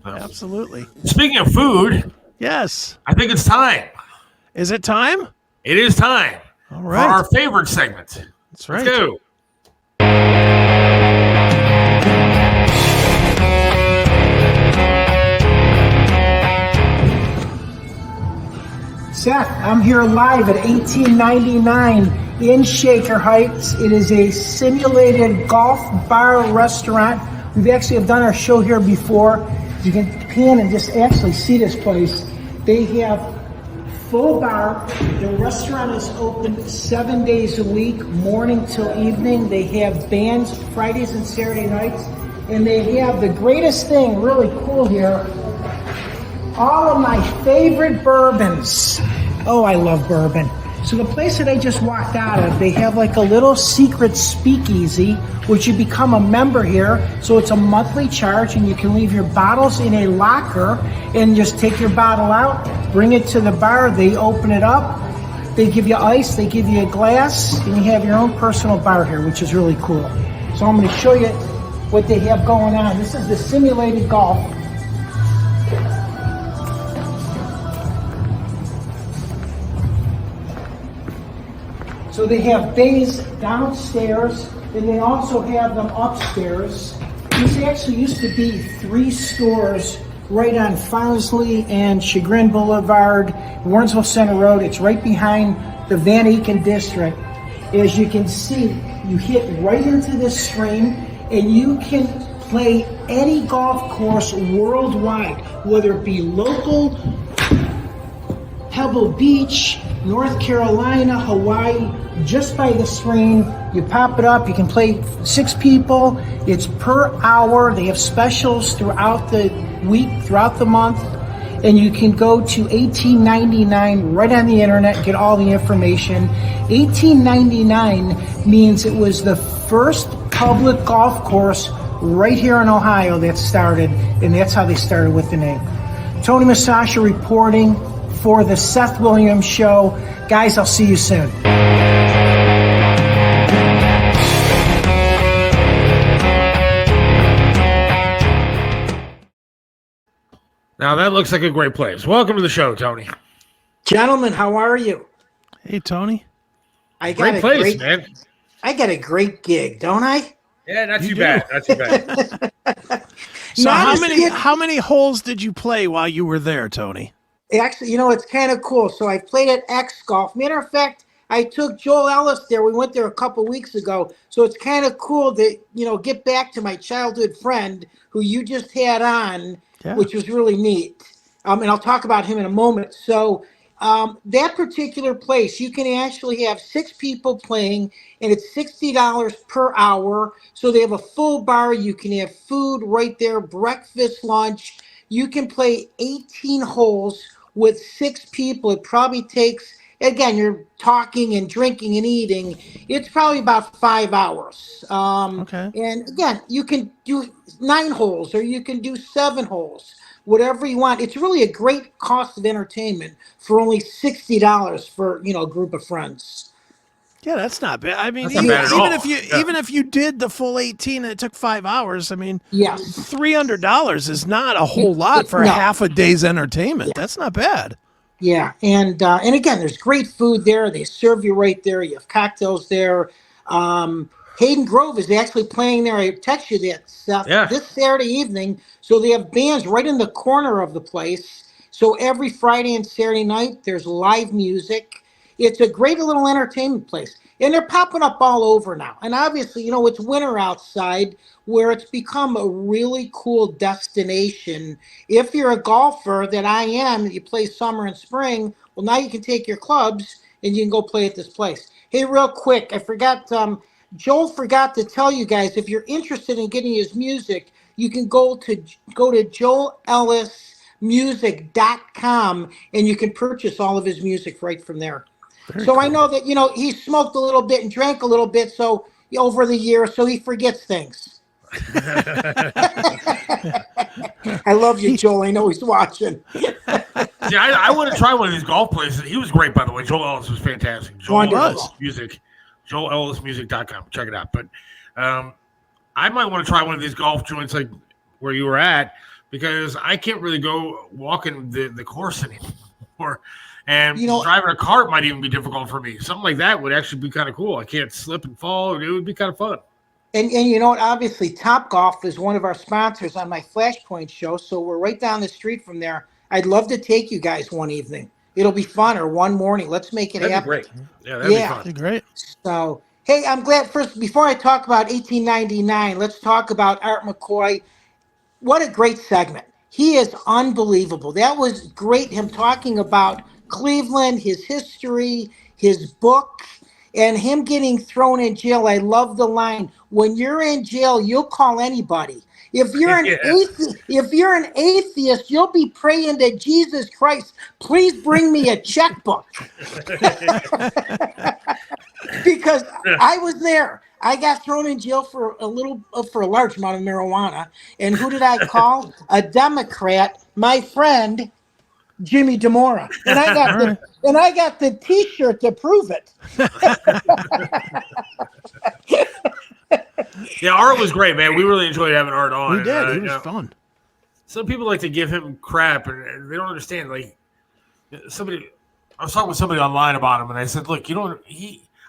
Absolutely. Speaking of food, yes, I think it's time. Is it time? It is time. All right. For our favorite segment. That's right. Let's go. Seth, I'm here live at 1899 in Shaker Heights. It is a simulated golf bar restaurant. We've actually have done our show here before. You can pan and just actually see this place. They have full bar. The restaurant is open 7 days a week, morning till evening. They have bands Fridays and Saturday nights. And they have the greatest thing, really cool here, all of my favorite bourbons. Oh, I love bourbon. So the place that I just walked out of, they have like a little secret speakeasy, which you become a member here. So it's a monthly charge, and you can leave your bottles in a locker and just take your bottle out, bring it to the bar. They open it up. They give you ice. They give you a glass, and you have your own personal bar here, which is really cool. So I'm going to show you what they have going on. This is the simulated golf. So they have bays downstairs, and they also have them upstairs. These actually used to be 3 stores right on Farnsley and Chagrin Boulevard, Warrensville Center Road. It's right behind the Van Aken District. As you can see, you hit right into this stream, and you can play any golf course worldwide, whether it be local, Pebble Beach, North Carolina, Hawaii, just by the stream. You pop it up, you can play 6 people. It's per hour. They have specials throughout the week, throughout the month. And you can go to $18.99 right on the internet, get all the information. $18.99 means it was the first public golf course right here in Ohio that started, and that's how they started with the name. Tony Musachio reporting for the Seth Williams Show. Guys, I'll see you soon. Now that looks like a great place. Welcome to the show, Tony. Gentlemen, how are you? Hey, Tony. I got Great place, man. I got a great gig, don't I? Yeah, not too bad. Not too bad. So how many holes did you play while you were there, Tony? Actually, it's kind of cool. So I played at X Golf. Matter of fact, I took Joel Ellis there. We went there a couple weeks ago. So it's kind of cool to, get back to my childhood friend who you just had on, which was really neat. And I'll talk about him in a moment. So that particular place, you can actually have 6 people playing, and it's $60 per hour. So they have a full bar. You can have food right there, breakfast, lunch. You can play 18 holes with 6 people. It probably takes, again, you're talking and drinking and eating, it's probably about 5 hours. Okay. And again, you can do 9 holes, or you can do 7 holes, whatever you want. It's really a great cost of entertainment for only $60 for, a group of friends. Yeah, that's not bad. I mean, That's not bad at all. even if you did the full 18 and it took 5 hours, I mean, yes, $300 is not a whole lot for half a day's entertainment. Yeah. That's not bad. Yeah, and again, there's great food there. They serve you right there. You have cocktails there. Hayden Grove is actually playing there. I text you that, Seth, this Saturday evening. So they have bands right in the corner of the place. So every Friday and Saturday night, there's live music. It's a great little entertainment place. And they're popping up all over now. And obviously, it's winter outside, where it's become a really cool destination. If you're a golfer that I am, you play summer and spring, well, now you can take your clubs and you can go play at this place. Hey, real quick, I forgot, Joel forgot to tell you guys, if you're interested in getting his music, you can go to joelellismusic.com, and you can purchase all of his music right from there. Very cool. I know that, he smoked a little bit and drank a little bit over the years, so he forgets things. I love you, Joel. I know he's watching. I want to try one of these golf places. He was great, by the way. Joel Ellis was fantastic. Joel Ellis Music, joelellismusic.com. Check it out. But I might want to try one of these golf joints like where you were at, because I can't really go walking the course anymore. And driving a cart might even be difficult for me. Something like that would actually be kind of cool. I can't slip and fall. It would be kind of fun. And you know what? Obviously, Top Golf is one of our sponsors on my Flashpoint show, so we're right down the street from there. I'd love to take you guys one evening. It'll be fun, or one morning. Let's make it happen. That'd be great. Yeah, that'd be fun. That'd be great. So, hey, I'm glad. First, before I talk about 1899, let's talk about Art McCoy. What a great segment. He is unbelievable. That was great, him talking about Cleveland, his history, his book, and him getting thrown in jail. I love the line, when you're in jail, you'll call anybody. If you're an atheist, you'll be praying to Jesus Christ, please bring me a checkbook. Because I was there. I got thrown in jail for a large amount of marijuana. And who did I call? A Democrat, my friend, Jimmy DeMora. And I got the T-shirt to prove it. Yeah, Art was great, man. We really enjoyed having Art on. We did. It was fun. Some people like to give him crap, and they don't understand. Like I was talking with somebody online about him, and I said, "Look,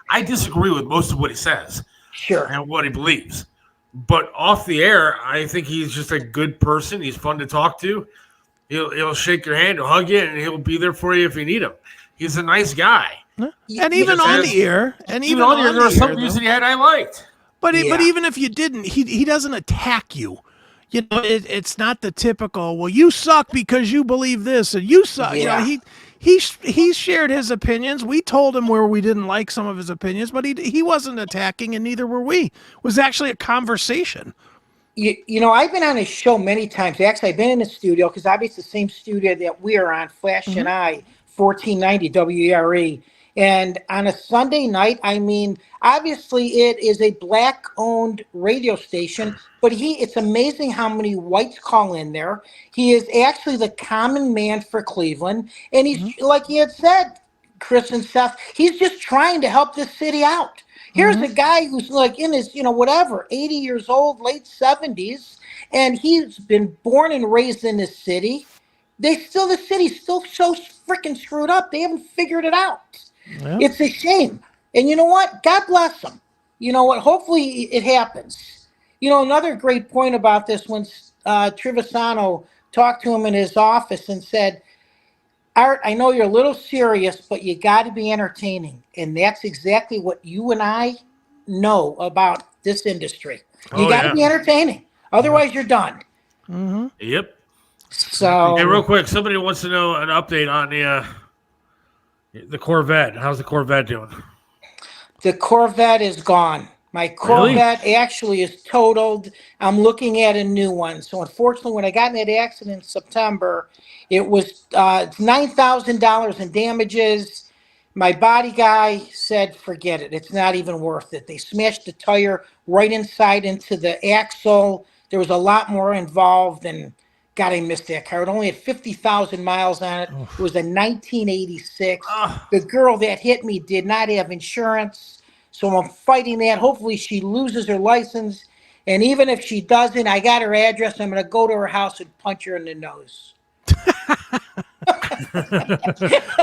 I disagree with most of what he says, sure, and what he believes, but off the air, I think he's just a good person. He's fun to talk to. He'll shake your hand, he'll hug you, and he'll be there for you if you need him. He's a nice guy. And even on the air, there were some views that he had I liked." But even if you didn't, he doesn't attack you. You know, it's not the typical, well, you suck because you believe this, and you suck. Yeah. You know, he shared his opinions. We told him where we didn't like some of his opinions, but he wasn't attacking, and neither were we. It was actually a conversation. You know, I've been on his show many times. Actually, I've been in the studio, because obviously the same studio that we are on, Flash and I, 1490 WERE. And on a Sunday night, I mean, obviously it is a black-owned radio station, but it's amazing how many whites call in there. He is actually the common man for Cleveland. And he's, like he had said, Chris and Seth, he's just trying to help this city out. Here's a guy who's like in his, 80 years old, late 70s, and he's been born and raised in this city. The city's still so freaking screwed up. They haven't figured it out. Yeah. It's a shame. And you know what? God bless them. You know what? Hopefully it happens. You know, another great point about this, when Trevisano talked to him in his office and said, Art, I know you're a little serious, but you got to be entertaining. And that's exactly what you and I know about this industry. You got to be entertaining. Otherwise, you're done. Mm-hmm. Yep. So, hey, real quick, somebody wants to know an update on the Corvette. How's the Corvette doing? The Corvette is gone. My Corvette actually is totaled. I'm looking at a new one. So unfortunately, when I got in that accident in September, it was $9,000 in damages. My body guy said, forget it. It's not even worth it. They smashed the tire right inside into the axle. There was a lot more involved, and God, I missed that car. It only had 50,000 miles on it. It was a 1986. The girl that hit me did not have insurance, so I'm fighting that. Hopefully she loses her license, and even if she doesn't, I got her address. I'm going to go to her house and punch her in the nose.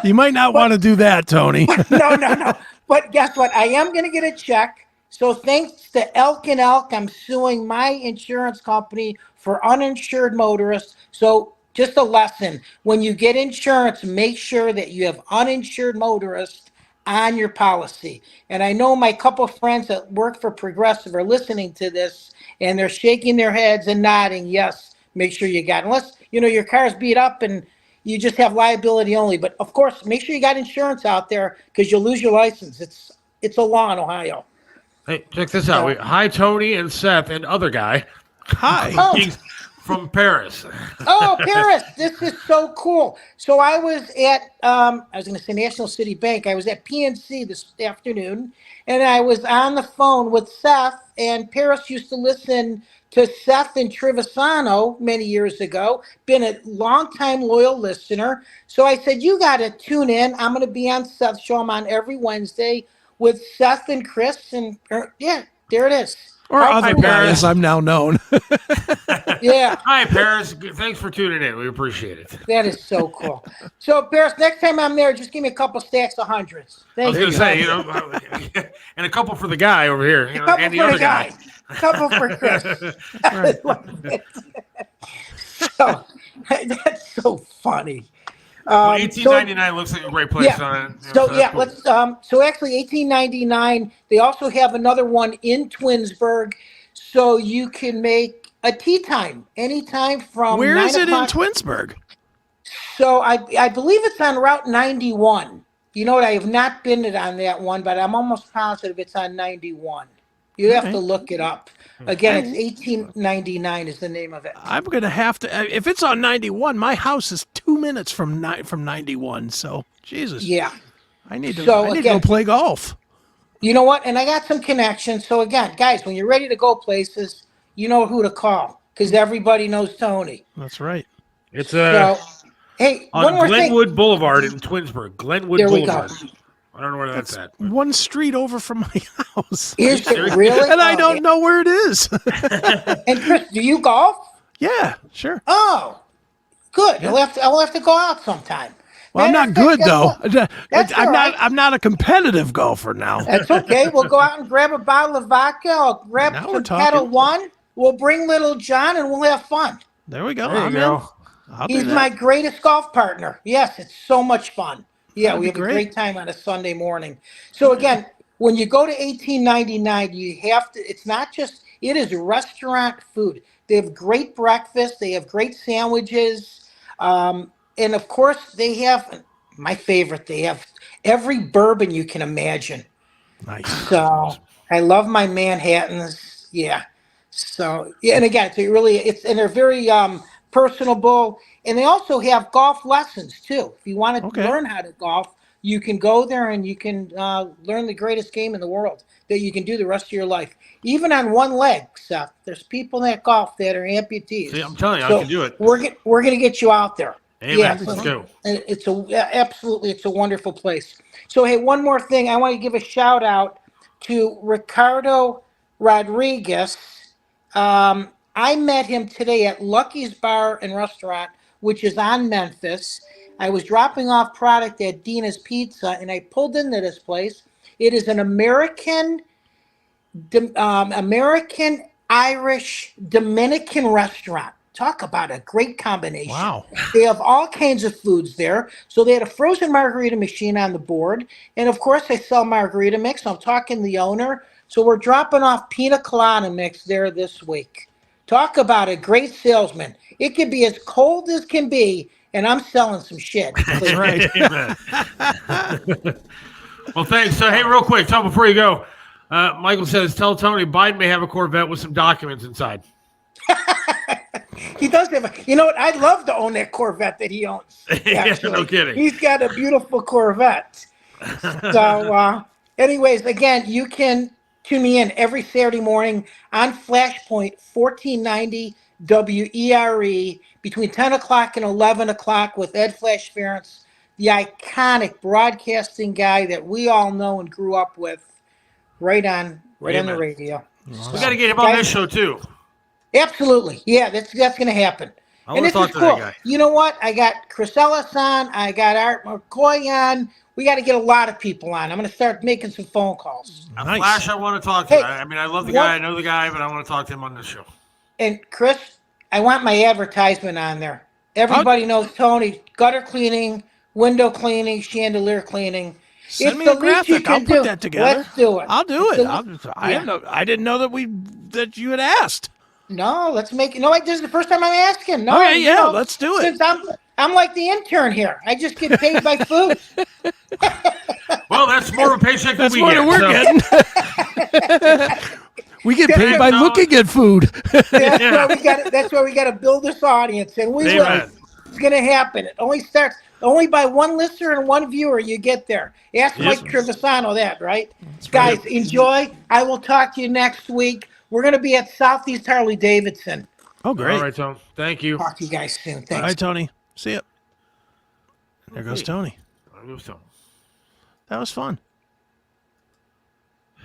You might not want to do that, Tony. No. But guess what? I am going to get a check. So thanks to Elk and Elk, I'm suing my insurance company for uninsured motorists. So just a lesson, when you get insurance, make sure that you have uninsured motorists on your policy. And I know my couple of friends that work for Progressive are listening to this, and they're shaking their heads and nodding, yes, make sure you got, unless, your car's beat up and you just have liability only. But of course, make sure you got insurance out there, because you'll lose your license. It's a law in Ohio. Hey, check this out. Hi, Tony and Seth and other guy. Hi. He's from Paris. Oh, Paris. This is so cool. So I was at, I was going to say National City Bank. I was at PNC this afternoon, and I was on the phone with Seth, and Paris used to listen to Seth and Trevisano many years ago, been a longtime loyal listener. So I said, you got to tune in. I'm going to be on Seth's show. I'm on every Wednesday with Seth and Chris, and there it is. Or How other cool guy, is as that? I'm now known. Yeah, Hi, Paris. Thanks for tuning in. We appreciate it. that is so cool. So, Paris, next time I'm there, just give me a couple stacks of hundreds. I was Thank going you. to say, you know, and a couple for the guy over here, you A know, couple and the for other the guy. A couple for Chris. Right. So that's so funny. Well, So 1899 looks like a great place. yeah. You know, So so that's yeah, cool. let's so actually 1899, they also have another one in Twinsburg. So you can make a tea time anytime from Where is 9 it in o'clock. Twinsburg? So I believe it's on Route 91. You know what? I have not been it on that one, but I'm almost positive it's on 91. You have to Alright. look it up. Again, it's I- 1899 is the name of it. I'm gonna have to. If it's on 91, my house is 2 minutes from 91. So Jesus, Yeah. I need to. So I need to go again, play golf. you know what? And I got some connections. So again, guys, when you're ready to go places, you know who to call because everybody knows Tony. That's right. It's So, hey, one on more thing. Glenwood Boulevard in Twinsburg. Glenwood There we go. Boulevard. I don't know where that's at. but- One street over from my house, Is serious? it really? and I Oh, don't know where it is. yeah. And Chris, do you golf? Yeah, sure. Oh, good. I'll have to go out sometime. Well, I'm Matter not of fact, good guess though. what? That's I'm all not. right. I'm not a competitive golfer now. That's okay. We'll go out and grab a bottle of vodka. I'll grab Now we're some talking. Kettle One. We'll bring little John and we'll have fun. There we go. There you I'm go. in. I'll do He's that. my greatest golf partner. Yes, it's so much fun. Yeah, That'd we be have great. a great time on a Sunday morning. So again, when you go to 1899, you have to, it's not just, it is restaurant food. They have great breakfast. They have great sandwiches. And of course, they have, my favorite, they have every bourbon you can imagine. Nice. So I love my Manhattans. Yeah. So yeah, and again, and they're very personable, and they also have golf lessons too. If you want to Okay. learn how to golf, you can go there and you can learn the greatest game in the world that you can do the rest of your life, even on one leg. Seth, there's people that golf that are amputees. See, I'm telling you, I So can do it. We're gonna get you out there. Amen. Let's go. And it's a wonderful place. So hey, one more thing, I want to give a shout out to Ricardo Rodriguez. I met him today at Lucky's Bar and Restaurant, which is on Memphis. I was dropping off product at Dina's Pizza, and I pulled into this place. It is an American Irish Dominican restaurant. Talk about a great combination. Wow. They have all kinds of foods there. So they had a frozen margarita machine on the board. And of course, they sell margarita mix. I'm talking to the owner. So we're dropping off pina colada mix there this week. Talk about a great salesman. It could be as cold as can be, and I'm selling some shit. That's right. Amen. Well, thanks. So, hey, real quick, Tom, before you go, Michael says, tell Tony Biden may have a Corvette with some documents inside. He does have a, you know what? I'd love to own that Corvette that he owns. Yeah, actually. no kidding. He's got a beautiful Corvette. So, anyways, again, you can tune me in every Saturday morning on Flashpoint 1490 WERE between 10 o'clock and 11 o'clock with Ed Flash Ferentz, the iconic broadcasting guy that we all know and grew up with, right on the Amen. radio. We got to get him on this show, too. Absolutely. Yeah, that's going to happen. I And want to this talk is to cool. that guy. You know what? I got Chris Ellis on. I got Art McCoy on. We got to get a lot of people on. I'm going to start making some phone calls. Nice. Flash, I want to talk to. Hey, I mean, I love the what- guy. I know the guy, but I want to talk to him on this show. And Chris, I want my advertisement on there. Everybody knows Tony. Gutter cleaning, window cleaning, chandelier cleaning. Send It's me the a least graphic. you I'll can put do. that together. Let's do it. I'll do It's it. the- I didn't know that you had asked. No, let's make it. No, this is the first time I'm asking. No, Okay, you yeah, know, let's do it. Since I'm like the intern here. I just get paid by food. Well, that's more of a paycheck than That's we what get. we're so- getting. We get paid by No. looking at food. That's why we got to build this audience, and we will. Amen. It's going to happen. It only starts by one listener and one viewer. You get there. Ask Yes. Mike Trevisano that, right? Guys, enjoy. I will talk to you next week. We're going to be at Southeast Harley Davidson. Oh, great. All right, Tom. Thank you. Talk to you guys soon. All Thanks. right, Tony. See ya. There goes Tony. That was fun.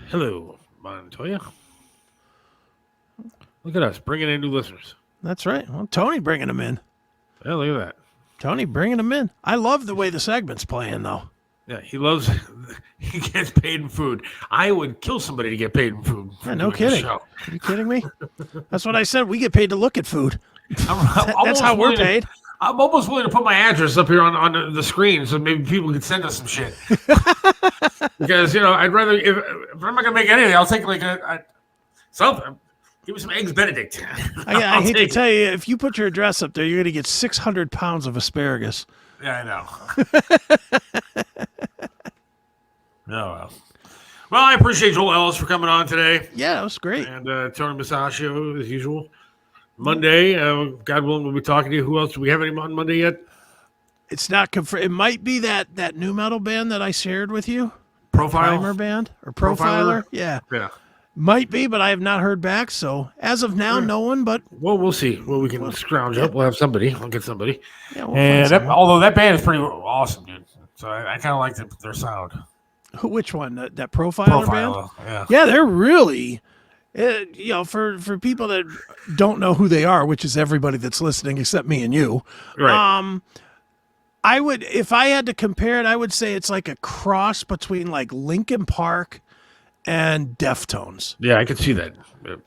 Hello, Montoya. Look at us bringing in new listeners. That's right. Well, Tony bringing them in. Yeah, look at that. Tony bringing them in. I love the way the segment's playing, though. Yeah, he gets paid in food. I would kill somebody to get paid in food. Yeah, no kidding. Are you kidding me? That's what I said. We get paid to look at food. That's how we're paid. I'm almost willing to put my address up here on the screen so maybe people can send us some shit. Because, I'd rather, if I'm not going to make anything, I'll take like something. Give me some eggs Benedict. I hate to tell you, if you put your address up there, you're going to get 600 pounds of asparagus. Yeah, I know. Oh, well, I appreciate Joel Ellis for coming on today. Yeah, that was great. And Tony Musachio, as usual. Monday, God willing, we'll be talking to you. Who else? Do we have any on Monday yet? It's not confirmed. It might be that new metal band that I shared with you. Primer band or Profiler? Yeah. Yeah. Might be, but I have not heard back. So as of now, no one. But well, we'll see. Well, we can scrounge up. We'll have somebody. We'll get somebody. Yeah, although that band is pretty awesome, dude. So I kind of like their sound. Which one? That Profiler band? Yeah. Yeah, they're really. For people that don't know who they are, which is everybody that's listening except me and you. Right. I would, if I had to compare it, I would say it's like a cross between like Linkin Park and Deftones. Yeah, I could see that.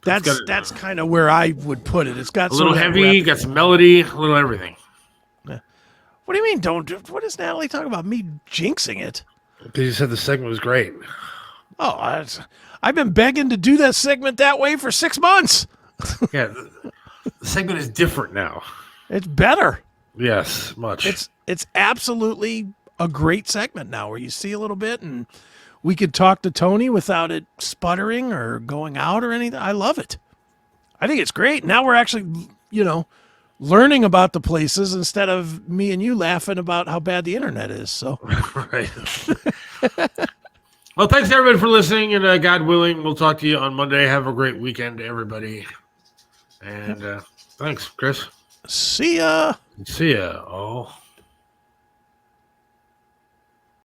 That's kind of where I would put it. It's got a little heavy, got some melody, a little everything. Yeah. What do you mean? What is Natalie talking about? Me jinxing it? Because you said the segment was great. Oh, I've been begging to do that segment that way for 6 months. Yeah, the segment is different now. It's better. Yes, much. It's absolutely a great segment now where you see a little bit and we could talk to Tony without it sputtering or going out or anything. I love it. I think it's great. Now we're actually, learning about the places instead of me and you laughing about how bad the internet is. So, right. Well, thanks everybody for listening, and God willing, we'll talk to you on Monday. Have a great weekend, everybody. And thanks, Chris. See ya. See ya. Oh.